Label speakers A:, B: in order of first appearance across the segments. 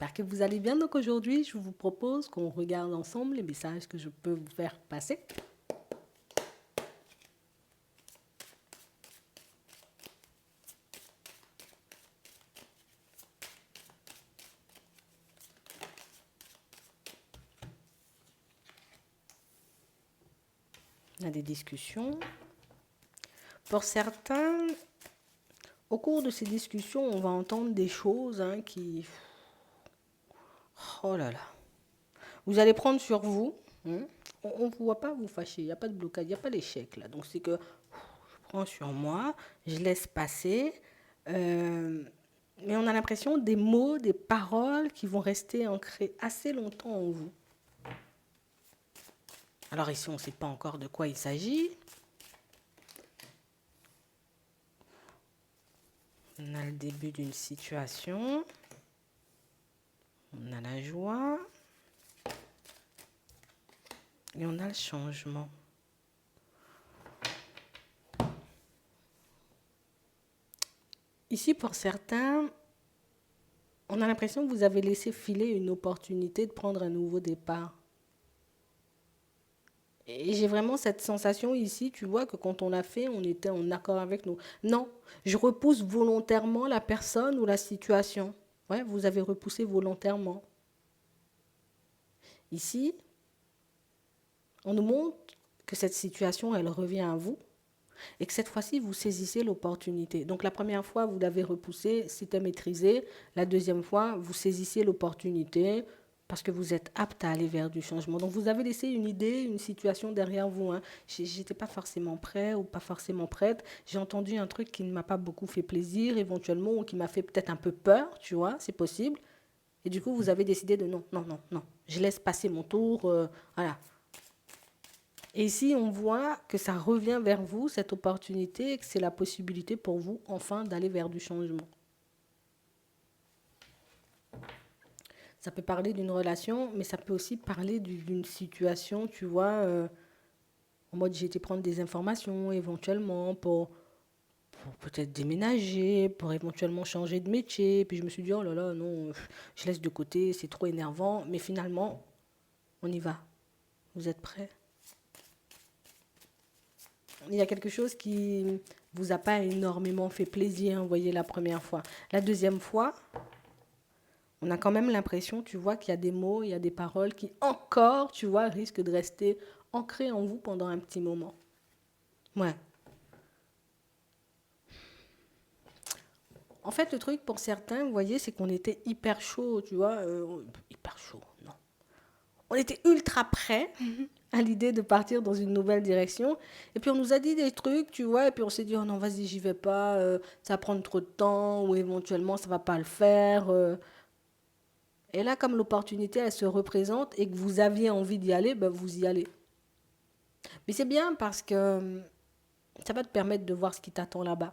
A: j'espère que vous allez bien. Donc aujourd'hui, je vous propose qu'on regarde ensemble les messages que je peux vous faire passer. On a des discussions. Pour certains, au cours de ces discussions, on va entendre des choses qui... Oh là là. Vous allez prendre sur vous. On ne voit pas vous fâcher. Il n'y a pas de blocage, il n'y a pas d'échec là. Donc c'est que je prends sur moi, je laisse passer. Mais on a l'impression des mots, des paroles qui vont rester ancrées assez longtemps en vous. Alors ici, on ne sait pas encore de quoi il s'agit. On a le début d'une situation. On a la joie. Et on a le changement. Ici, pour certains, on a l'impression que vous avez laissé filer une opportunité de prendre un nouveau départ. Et j'ai vraiment cette sensation ici, tu vois, que quand on l'a fait, on était en accord avec nous. Non, je repousse volontairement la personne ou la situation. Ouais, vous avez repoussé volontairement. Ici, on nous montre que cette situation, elle revient à vous et que cette fois-ci, vous saisissez l'opportunité. Donc la première fois, vous l'avez repoussé, c'était maîtrisé. La deuxième fois, vous saisissez l'opportunité parce que vous êtes apte à aller vers du changement. Donc vous avez laissé une idée, une situation derrière vous. J'étais pas forcément prêt ou pas forcément prête. J'ai entendu un truc qui ne m'a pas beaucoup fait plaisir éventuellement ou qui m'a fait peut-être un peu peur, tu vois, c'est possible. Et du coup, vous avez décidé de non, non, non, non. Je laisse passer mon tour, voilà. Et ici, on voit que ça revient vers vous, cette opportunité, et que c'est la possibilité pour vous, enfin, d'aller vers du changement. Ça peut parler d'une relation, mais ça peut aussi parler d'une situation, tu vois, en mode j'ai été prendre des informations éventuellement pour peut-être déménager, pour éventuellement changer de métier. Puis je me suis dit, oh là là, non, je laisse de côté, c'est trop énervant. Mais finalement, on y va. Vous êtes prêts? Il y a quelque chose qui vous a pas énormément fait plaisir, vous voyez, la première fois. La deuxième fois, on a quand même l'impression, tu vois, qu'il y a des mots, il y a des paroles qui encore, tu vois, risquent de rester ancrées en vous pendant un petit moment. Ouais. En fait, le truc pour certains, vous voyez, c'est qu'on était hyper chaud, tu vois, hyper chaud, non. On était ultra prêts à l'idée de partir dans une nouvelle direction. Et puis on nous a dit des trucs, tu vois, et puis on s'est dit, oh non, vas-y, j'y vais pas, ça va prendre trop de temps, ou éventuellement, ça va pas le faire. Et là, comme l'opportunité, elle se représente et que vous aviez envie d'y aller, ben, vous y allez. Mais c'est bien parce que ça va te permettre de voir ce qui t'attend là-bas.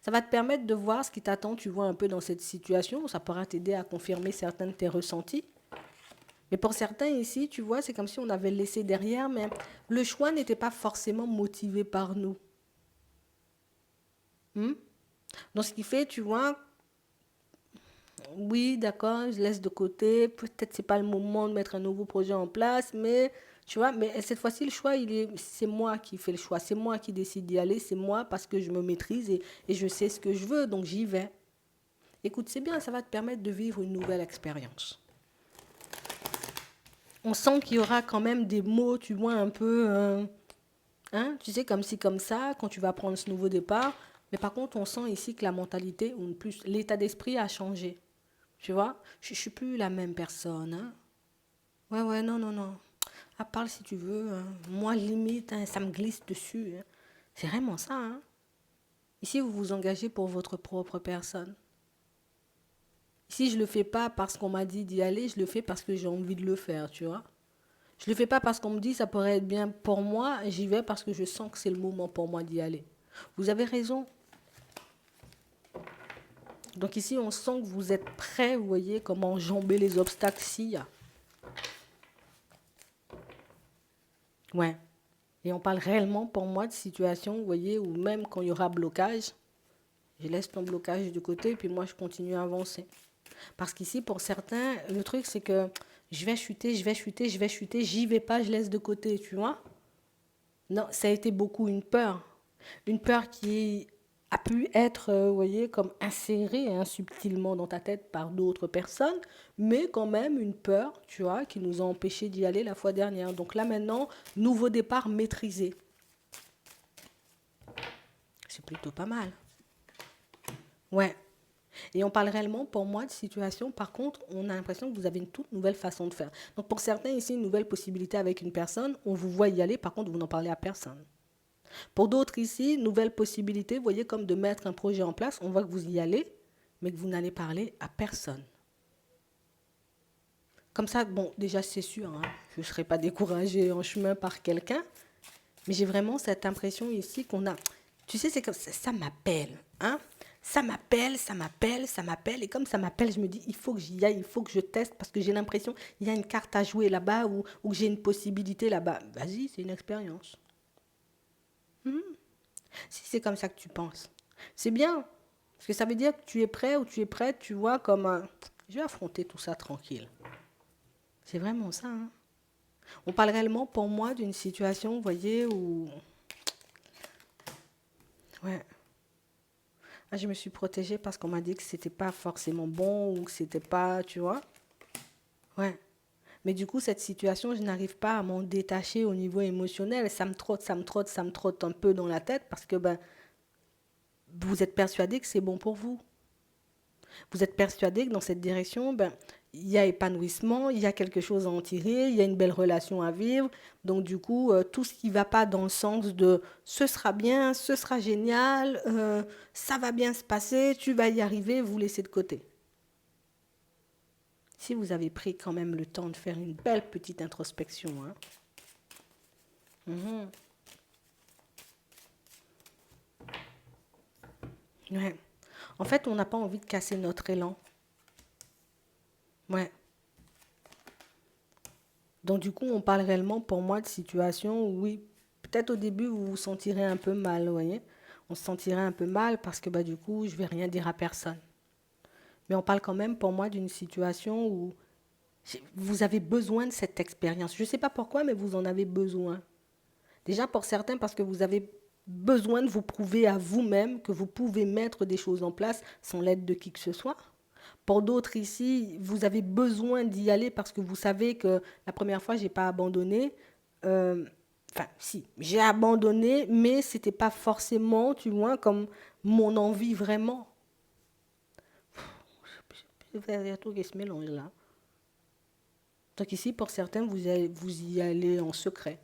A: Ça va te permettre de voir ce qui t'attend, tu vois, un peu dans cette situation. Ça pourra t'aider à confirmer certains de tes ressentis. Mais pour certains ici, tu vois, c'est comme si on avait laissé derrière, mais le choix n'était pas forcément motivé par nous. Donc, ce qui fait, tu vois, oui, d'accord, je laisse de côté. Peut-être c'est pas le moment de mettre un nouveau projet en place, mais tu vois, mais cette fois-ci, le choix, c'est moi qui fais le choix. C'est moi qui décide d'y aller. C'est moi parce que je me maîtrise et je sais ce que je veux, donc j'y vais. Écoute, c'est bien, ça va te permettre de vivre une nouvelle expérience. On sent qu'il y aura quand même des mots, tu vois, un peu, tu sais, comme ci, comme ça, quand tu vas prendre ce nouveau départ. Mais par contre, on sent ici que la mentalité, ou plus l'état d'esprit a changé. Tu vois, je ne suis plus la même personne. Ouais, ouais, non, non, non. Ah, parle si tu veux. Moi, limite, ça me glisse dessus. C'est vraiment ça. Ici, vous vous engagez pour votre propre personne. Ici, je ne le fais pas parce qu'on m'a dit d'y aller, je le fais parce que j'ai envie de le faire, tu vois. Je ne le fais pas parce qu'on me dit ça pourrait être bien pour moi, j'y vais parce que je sens que c'est le moment pour moi d'y aller. Vous avez raison. Donc ici, on sent que vous êtes prêts, vous voyez, comment enjamber les obstacles s'il y a. Ouais. Et on parle réellement pour moi de situations, vous voyez, où même quand il y aura blocage, je laisse ton blocage de côté, puis moi je continue à avancer. Parce qu'ici, pour certains, le truc, c'est que je vais chuter, je vais chuter, je vais chuter, j'y vais pas, je laisse de côté, tu vois. Non, ça a été beaucoup une peur. Une peur qui a pu être, vous voyez, comme insérée hein, subtilement dans ta tête par d'autres personnes, mais quand même une peur, tu vois, qui nous a empêchés d'y aller la fois dernière. Donc là maintenant, nouveau départ maîtrisé. C'est plutôt pas mal. Ouais. Et on parle réellement, pour moi, de situation. Par contre, on a l'impression que vous avez une toute nouvelle façon de faire. Donc pour certains ici, une nouvelle possibilité avec une personne, on vous voit y aller, par contre, vous n'en parlez à personne. Pour d'autres ici, nouvelle possibilité, vous voyez, comme de mettre un projet en place, on voit que vous y allez, mais que vous n'allez parler à personne. Comme ça, bon, déjà c'est sûr, hein, je ne serai pas découragée en chemin par quelqu'un, mais j'ai vraiment cette impression ici qu'on a, tu sais, c'est comme ça m'appelle, hein, ça m'appelle, ça m'appelle, ça m'appelle, et comme ça m'appelle, je me dis, il faut que j'y aille, il faut que je teste, parce que j'ai l'impression qu'il y a une carte à jouer là-bas, ou que j'ai une possibilité là-bas. Vas-y, c'est une expérience. Si c'est comme ça que tu penses, c'est bien. Parce que ça veut dire que tu es prêt ou tu es prête, tu vois, comme un... Je vais affronter tout ça tranquille. C'est vraiment ça. Hein. On parle réellement pour moi d'une situation, vous voyez, où... Ouais. Ah, je me suis protégée parce qu'on m'a dit que c'était pas forcément bon ou que c'était pas, tu vois. Ouais. Mais du coup, cette situation, je n'arrive pas à m'en détacher au niveau émotionnel. Ça me trotte, ça me trotte, ça me trotte un peu dans la tête parce que ben, vous êtes persuadé que c'est bon pour vous. Vous êtes persuadé que dans cette direction, ben, il y a épanouissement, il y a quelque chose à en tirer, il y a une belle relation à vivre. Donc du coup, tout ce qui ne va pas dans le sens de ce sera bien, ce sera génial, ça va bien se passer, tu vas y arriver, vous laissez de côté. Si vous avez pris quand même le temps de faire une belle petite introspection. Hein. Mhm. Ouais. En fait, on n'a pas envie de casser notre élan. Ouais. Donc du coup, on parle réellement pour moi de situation où oui, peut-être au début vous vous sentirez un peu mal, vous voyez. On se sentirait un peu mal parce que bah du coup, je vais rien dire à personne. Mais on parle quand même pour moi d'une situation où vous avez besoin de cette expérience. Je ne sais pas pourquoi, mais vous en avez besoin. Déjà pour certains parce que vous avez besoin de vous prouver à vous-même que vous pouvez mettre des choses en place sans l'aide de qui que ce soit. Pour d'autres ici, vous avez besoin d'y aller parce que vous savez que la première fois, je n'ai pas abandonné. Euh, Enfin, si, j'ai abandonné, mais ce n'était pas forcément, tu vois, comme mon envie vraiment. Il y a tout qui se mélange là. Donc ici, pour certains, vous y allez en secret,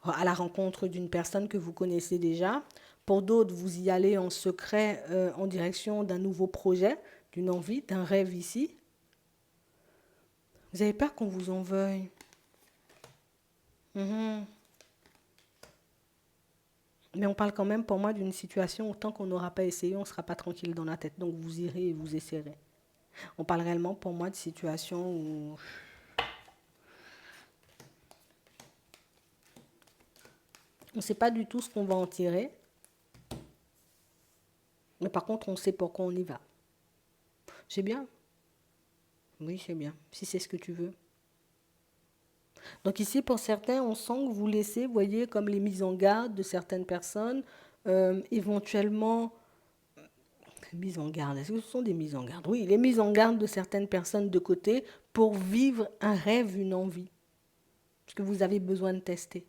A: à la rencontre d'une personne que vous connaissez déjà. Pour d'autres, vous y allez en secret en direction d'un nouveau projet, d'une envie, d'un rêve ici. Vous avez peur qu'on vous en veuille. Mhm. Mais on parle quand même pour moi d'une situation où tant qu'on n'aura pas essayé, on ne sera pas tranquille dans la tête. Donc vous irez et vous essaierez. On parle réellement pour moi de situation où on ne sait pas du tout ce qu'on va en tirer. Mais par contre, on sait pourquoi on y va. C'est bien. Oui, c'est bien. Si c'est ce que tu veux. Donc ici, pour certains, on sent que vous laissez, vous voyez, comme les mises en garde de certaines personnes, éventuellement, mises en garde, est-ce que ce sont des mises en garde? Oui, les mises en garde de certaines personnes de côté pour vivre un rêve, une envie, ce que vous avez besoin de tester.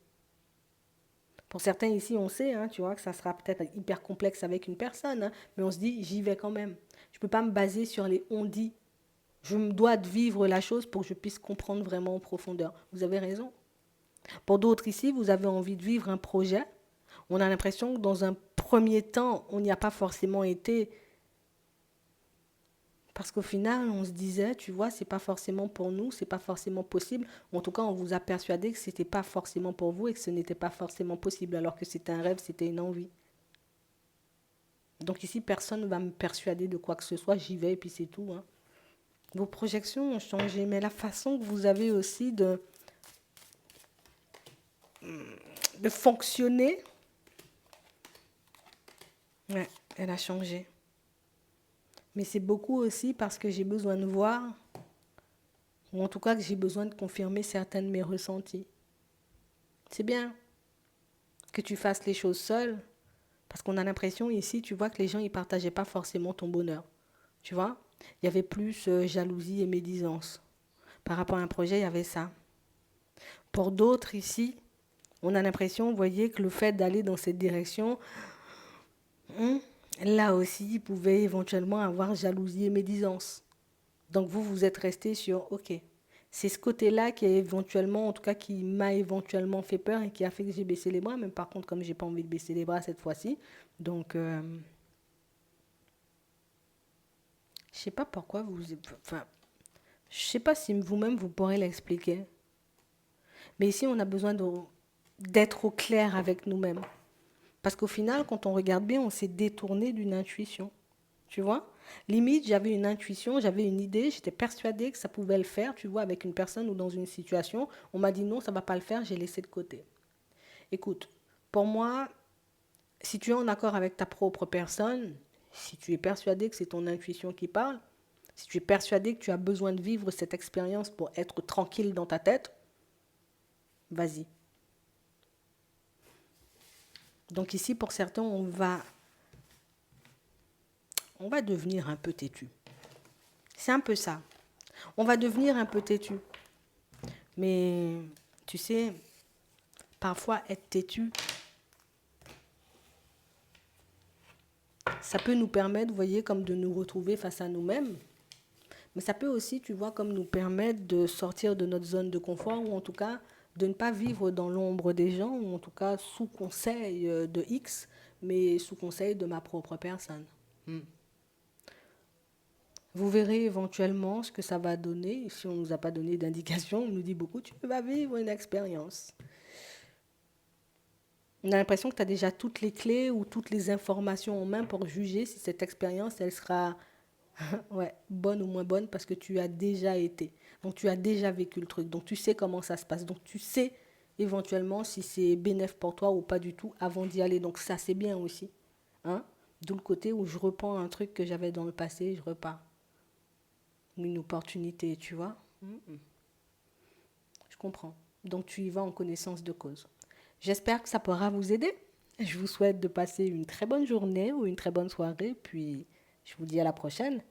A: Pour certains ici, on sait, hein, tu vois, que ça sera peut-être hyper complexe avec une personne, hein, mais on se dit, j'y vais quand même. Je ne peux pas me baser sur les on-dit. Je me dois de vivre la chose pour que je puisse comprendre vraiment en profondeur. Vous avez raison. Pour d'autres ici, vous avez envie de vivre un projet. On a l'impression que dans un premier temps, on n'y a pas forcément été parce qu'au final, on se disait, tu vois, c'est pas forcément pour nous, c'est pas forcément possible. En tout cas, on vous a persuadé que c'était pas forcément pour vous et que ce n'était pas forcément possible, alors que c'était un rêve, c'était une envie. Donc ici, personne ne va me persuader de quoi que ce soit, j'y vais et puis c'est tout. Hein. Vos projections ont changé, mais la façon que vous avez aussi de fonctionner, ouais, elle a changé. Mais c'est beaucoup aussi parce que j'ai besoin de voir, ou en tout cas que j'ai besoin de confirmer certains de mes ressentis. C'est bien que tu fasses les choses seul, parce qu'on a l'impression ici, tu vois, que les gens, ils partageaient pas forcément ton bonheur. Tu vois, il y avait plus jalousie et médisance. Par rapport à un projet, il y avait ça. Pour d'autres ici, on a l'impression, vous voyez, que le fait d'aller dans cette direction, hmm, là aussi, il pouvait éventuellement avoir jalousie et médisance. Donc vous, vous êtes resté sur, ok, c'est ce côté-là qui a éventuellement, en tout cas, qui m'a éventuellement fait peur et qui a fait que j'ai baissé les bras. Mais par contre, comme j'ai pas envie de baisser les bras cette fois-ci, donc je sais pas pourquoi vous, enfin, je sais pas si vous-même vous pourrez l'expliquer. Mais ici, on a besoin d'être au clair avec nous-mêmes. Parce qu'au final, quand on regarde bien, on s'est détourné d'une intuition. Tu vois? Limite, j'avais une intuition, j'avais une idée, j'étais persuadée que ça pouvait le faire, tu vois, avec une personne ou dans une situation. On m'a dit non, ça ne va pas le faire, j'ai laissé de côté. Écoute, pour moi, si tu es en accord avec ta propre personne, si tu es persuadé que c'est ton intuition qui parle, si tu es persuadé que tu as besoin de vivre cette expérience pour être tranquille dans ta tête, vas-y. Donc ici, pour certains, on va devenir un peu têtu. C'est un peu ça. On va devenir un peu têtu. Mais tu sais, parfois être têtu, ça peut nous permettre, vous voyez, comme de nous retrouver face à nous-mêmes. Mais ça peut aussi, tu vois, comme nous permettre de sortir de notre zone de confort ou en tout cas de ne pas vivre dans l'ombre des gens ou en tout cas sous conseil de X, mais sous conseil de ma propre personne. Vous verrez éventuellement ce que ça va donner. Si on ne nous a pas donné d'indication, on nous dit beaucoup, tu vas vivre une expérience. On a l'impression que tu as déjà toutes les clés ou toutes les informations en main pour juger si cette expérience, elle sera ouais, bonne ou moins bonne parce que tu as déjà été. Donc tu as déjà vécu le truc. Donc tu sais comment ça se passe. Donc tu sais éventuellement si c'est bénéf pour toi ou pas du tout avant d'y aller. Donc ça, c'est bien aussi. Hein? D'où le côté où je reprends un truc que j'avais dans le passé, je repars. Une opportunité, tu vois. Je comprends. Donc tu y vas en connaissance de cause. J'espère que ça pourra vous aider. Je vous souhaite de passer une très bonne journée ou une très bonne soirée. Puis je vous dis à la prochaine.